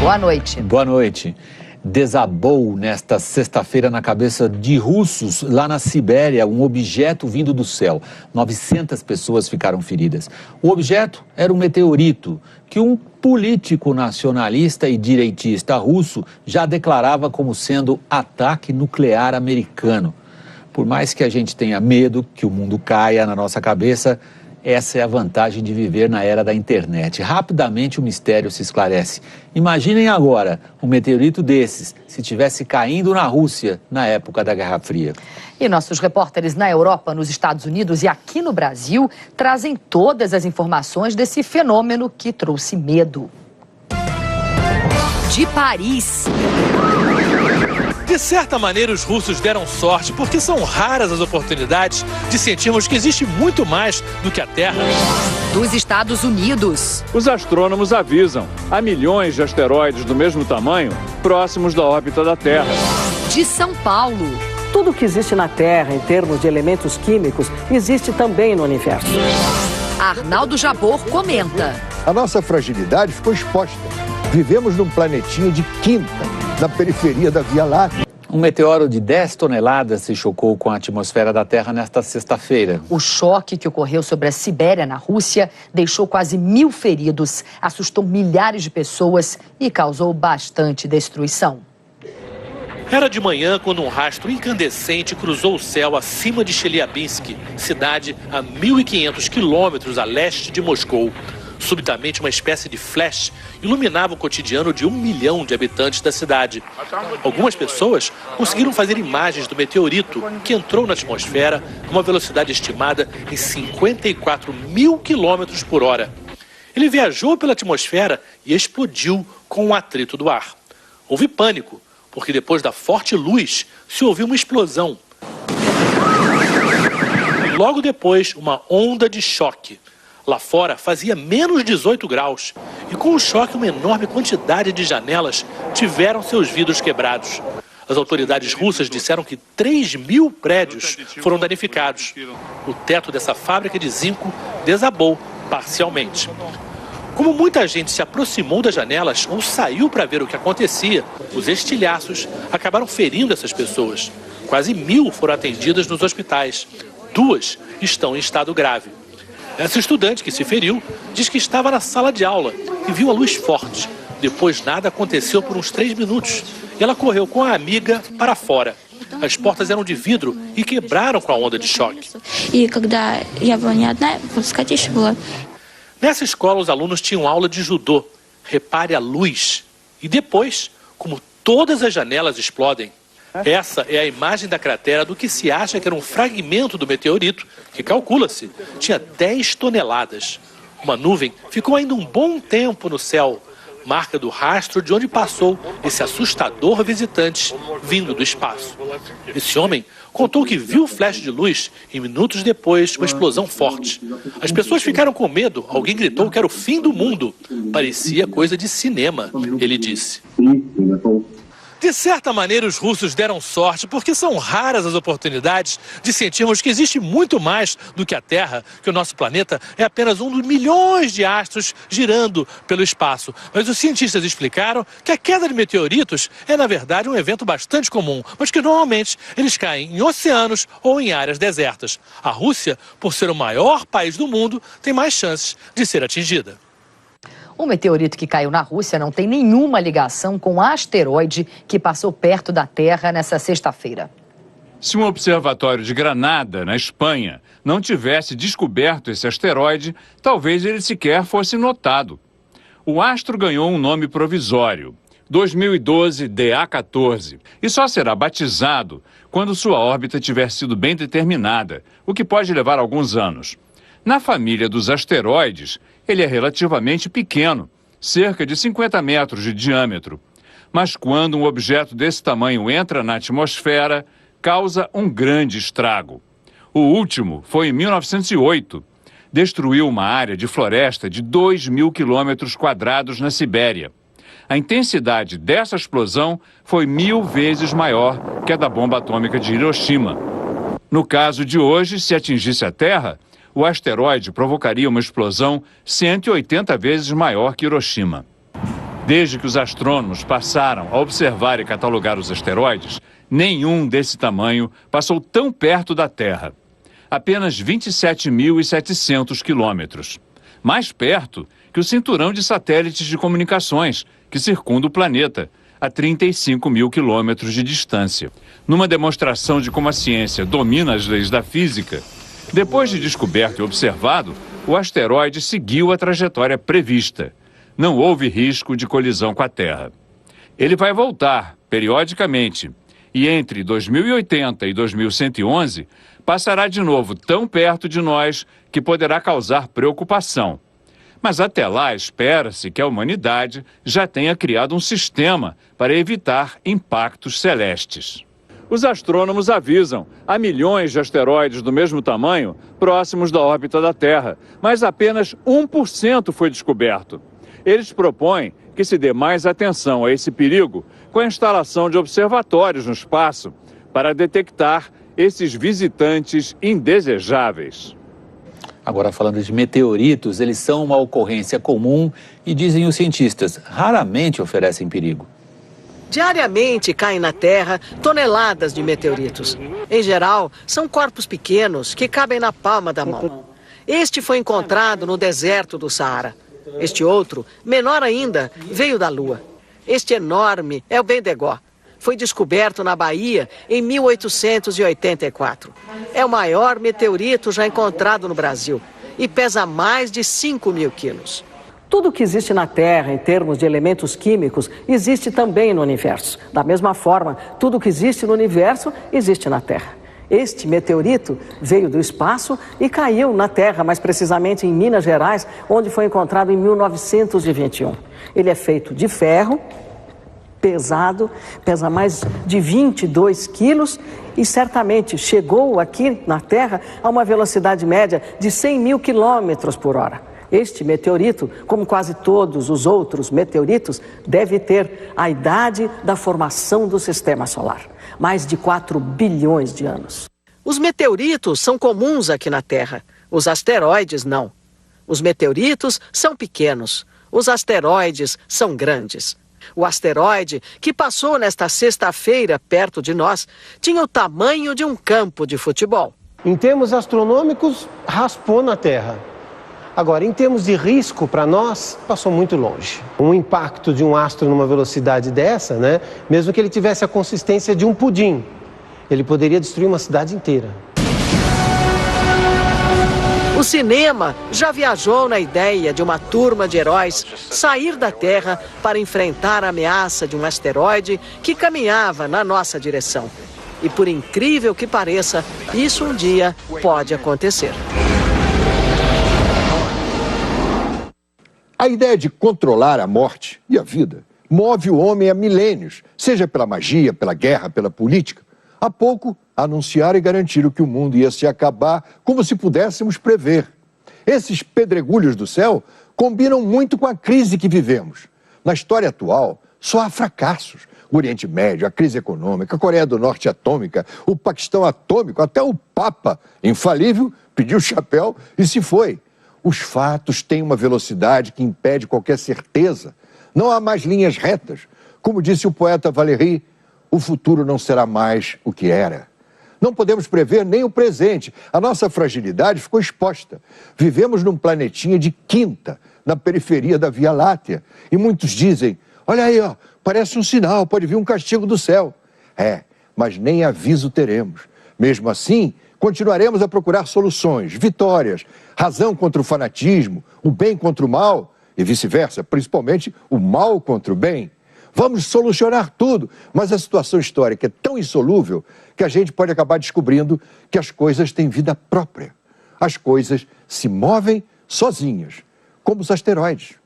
Boa noite. Boa noite. Desabou nesta sexta-feira na cabeça de russos, lá na Sibéria, um objeto vindo do céu. 900 pessoas ficaram feridas. O objeto era um meteorito que um político nacionalista e direitista russo já declarava como sendo ataque nuclear americano. Por mais que a gente tenha medo que o mundo caia na nossa cabeça, essa é a vantagem de viver na era da internet. Rapidamente o mistério se esclarece. Imaginem agora um meteorito desses se estivesse caindo na Rússia na época da Guerra Fria. E nossos repórteres na Europa, nos Estados Unidos e aqui no Brasil trazem todas as informações desse fenômeno que trouxe medo. De Paris. De certa maneira, os russos deram sorte, porque são raras as oportunidades de sentirmos que existe muito mais do que a Terra. Dos Estados Unidos. Os astrônomos avisam, há milhões de asteroides do mesmo tamanho próximos da órbita da Terra. De São Paulo. Tudo que existe na Terra em termos de elementos químicos existe também no universo. Arnaldo Jabor comenta. A nossa fragilidade ficou exposta. Vivemos num planetinha de quinta, na periferia da Via Láctea. Um meteoro de 10 toneladas se chocou com a atmosfera da Terra nesta sexta-feira. O choque que ocorreu sobre a Sibéria, na Rússia, deixou quase 1000 feridos, assustou milhares de pessoas e causou bastante destruição. Era de manhã quando um rastro incandescente cruzou o céu acima de Chelyabinsk, cidade a 1.500 quilômetros a leste de Moscou. Subitamente, uma espécie de flash iluminava o cotidiano de 1 milhão de habitantes da cidade. Algumas pessoas conseguiram fazer imagens do meteorito que entrou na atmosfera com uma velocidade estimada em 54 mil quilômetros por hora. Ele viajou pela atmosfera e explodiu com o atrito do ar. Houve pânico, porque depois da forte luz se ouviu uma explosão. E logo depois, uma onda de choque. Lá fora fazia menos 18 graus e com o choque uma enorme quantidade de janelas tiveram seus vidros quebrados. As autoridades russas disseram que 3.000 prédios foram danificados. O teto dessa fábrica de zinco desabou parcialmente. Como muita gente se aproximou das janelas ou saiu para ver o que acontecia, os estilhaços acabaram ferindo essas pessoas. Quase 1.000 foram atendidas nos hospitais. 2 estão em estado grave. Essa estudante que se feriu diz que estava na sala de aula e viu a luz forte. Depois nada aconteceu por uns 3 minutos. E ela correu com a amiga para fora. As portas eram de vidro e quebraram com a onda de choque. Nessa escola, os alunos tinham aula de judô. Repare a luz. E depois, como todas as janelas explodem. Essa é a imagem da cratera do que se acha que era um fragmento do meteorito, que calcula-se, tinha 10 toneladas. Uma nuvem ficou ainda um bom tempo no céu, marca do rastro de onde passou esse assustador visitante vindo do espaço. Esse homem contou que viu o flash de luz e minutos depois uma explosão forte. As pessoas ficaram com medo, alguém gritou que era o fim do mundo. Parecia coisa de cinema, ele disse. De certa maneira, os russos deram sorte, porque são raras as oportunidades de sentirmos que existe muito mais do que a Terra, que o nosso planeta é apenas um dos milhões de astros girando pelo espaço. Mas os cientistas explicaram que a queda de meteoritos é, na verdade, um evento bastante comum, mas que normalmente eles caem em oceanos ou em áreas desertas. A Rússia, por ser o maior país do mundo, tem mais chances de ser atingida. O meteorito que caiu na Rússia não tem nenhuma ligação com o asteroide que passou perto da Terra nessa sexta-feira. Se um observatório de Granada, na Espanha, não tivesse descoberto esse asteroide, talvez ele sequer fosse notado. O astro ganhou um nome provisório, 2012 DA14, e só será batizado quando sua órbita tiver sido bem determinada, o que pode levar alguns anos. Na família dos asteroides, ele é relativamente pequeno, cerca de 50 metros de diâmetro. Mas quando um objeto desse tamanho entra na atmosfera, causa um grande estrago. O último foi em 1908. Destruiu uma área de floresta de 2.000 quilômetros quadrados na Sibéria. A intensidade dessa explosão foi 1000 vezes maior que a da bomba atômica de Hiroshima. No caso de hoje, se atingisse a Terra, o asteroide provocaria uma explosão 180 vezes maior que Hiroshima. Desde que os astrônomos passaram a observar e catalogar os asteroides, nenhum desse tamanho passou tão perto da Terra. Apenas 27.700 quilômetros. Mais perto que o cinturão de satélites de comunicações, que circunda o planeta, a 35 mil quilômetros de distância. Numa demonstração de como a ciência domina as leis da física, depois de descoberto e observado, o asteroide seguiu a trajetória prevista. Não houve risco de colisão com a Terra. Ele vai voltar, periodicamente, e entre 2080 e 2111, passará de novo tão perto de nós que poderá causar preocupação. Mas até lá, espera-se que a humanidade já tenha criado um sistema para evitar impactos celestes. Os astrônomos avisam, há milhões de asteroides do mesmo tamanho próximos da órbita da Terra, mas apenas 1% foi descoberto. Eles propõem que se dê mais atenção a esse perigo com a instalação de observatórios no espaço para detectar esses visitantes indesejáveis. Agora, falando de meteoritos, eles são uma ocorrência comum e, dizem os cientistas, raramente oferecem perigo. Diariamente caem na Terra toneladas de meteoritos. Em geral, são corpos pequenos que cabem na palma da mão. Este foi encontrado no deserto do Saara. Este outro, menor ainda, veio da Lua. Este enorme é o Bendegoé. Foi descoberto na Bahia em 1884. É o maior meteorito já encontrado no Brasil e pesa mais de 5.000 quilos. Tudo que existe na Terra, em termos de elementos químicos, existe também no universo. Da mesma forma, tudo que existe no universo existe na Terra. Este meteorito veio do espaço e caiu na Terra, mais precisamente em Minas Gerais, onde foi encontrado em 1921. Ele é feito de ferro, pesado, pesa mais de 22 quilos e certamente chegou aqui na Terra a uma velocidade média de 100 mil quilômetros por hora. Este meteorito, como quase todos os outros meteoritos, deve ter a idade da formação do Sistema Solar, mais de 4 bilhões de anos. Os meteoritos são comuns aqui na Terra, os asteroides não. Os meteoritos são pequenos, os asteroides são grandes. O asteroide que passou nesta sexta-feira perto de nós tinha o tamanho de um campo de futebol. Em termos astronômicos, raspou na Terra. Agora, em termos de risco para nós, passou muito longe. Um impacto de um astro numa velocidade dessa, mesmo que ele tivesse a consistência de um pudim, ele poderia destruir uma cidade inteira. O cinema já viajou na ideia de uma turma de heróis sair da Terra para enfrentar a ameaça de um asteroide que caminhava na nossa direção. E por incrível que pareça, isso um dia pode acontecer. A ideia de controlar a morte e a vida move o homem há milênios, seja pela magia, pela guerra, pela política. Há pouco, anunciaram e garantiram que o mundo ia se acabar como se pudéssemos prever. Esses pedregulhos do céu combinam muito com a crise que vivemos. Na história atual, só há fracassos. O Oriente Médio, a crise econômica, a Coreia do Norte atômica, o Paquistão atômico, até o Papa, infalível, pediu o chapéu e se foi. Os fatos têm uma velocidade que impede qualquer certeza. Não há mais linhas retas. Como disse o poeta Valéry, o futuro não será mais o que era. Não podemos prever nem o presente. A nossa fragilidade ficou exposta. Vivemos num planetinha de quinta, na periferia da Via Láctea. E muitos dizem, olha aí, parece um sinal, pode vir um castigo do céu. Mas nem aviso teremos. Mesmo assim, continuaremos a procurar soluções, vitórias, razão contra o fanatismo, o bem contra o mal e vice-versa, principalmente o mal contra o bem. Vamos solucionar tudo, mas a situação histórica é tão insolúvel que a gente pode acabar descobrindo que as coisas têm vida própria. As coisas se movem sozinhas, como os asteroides.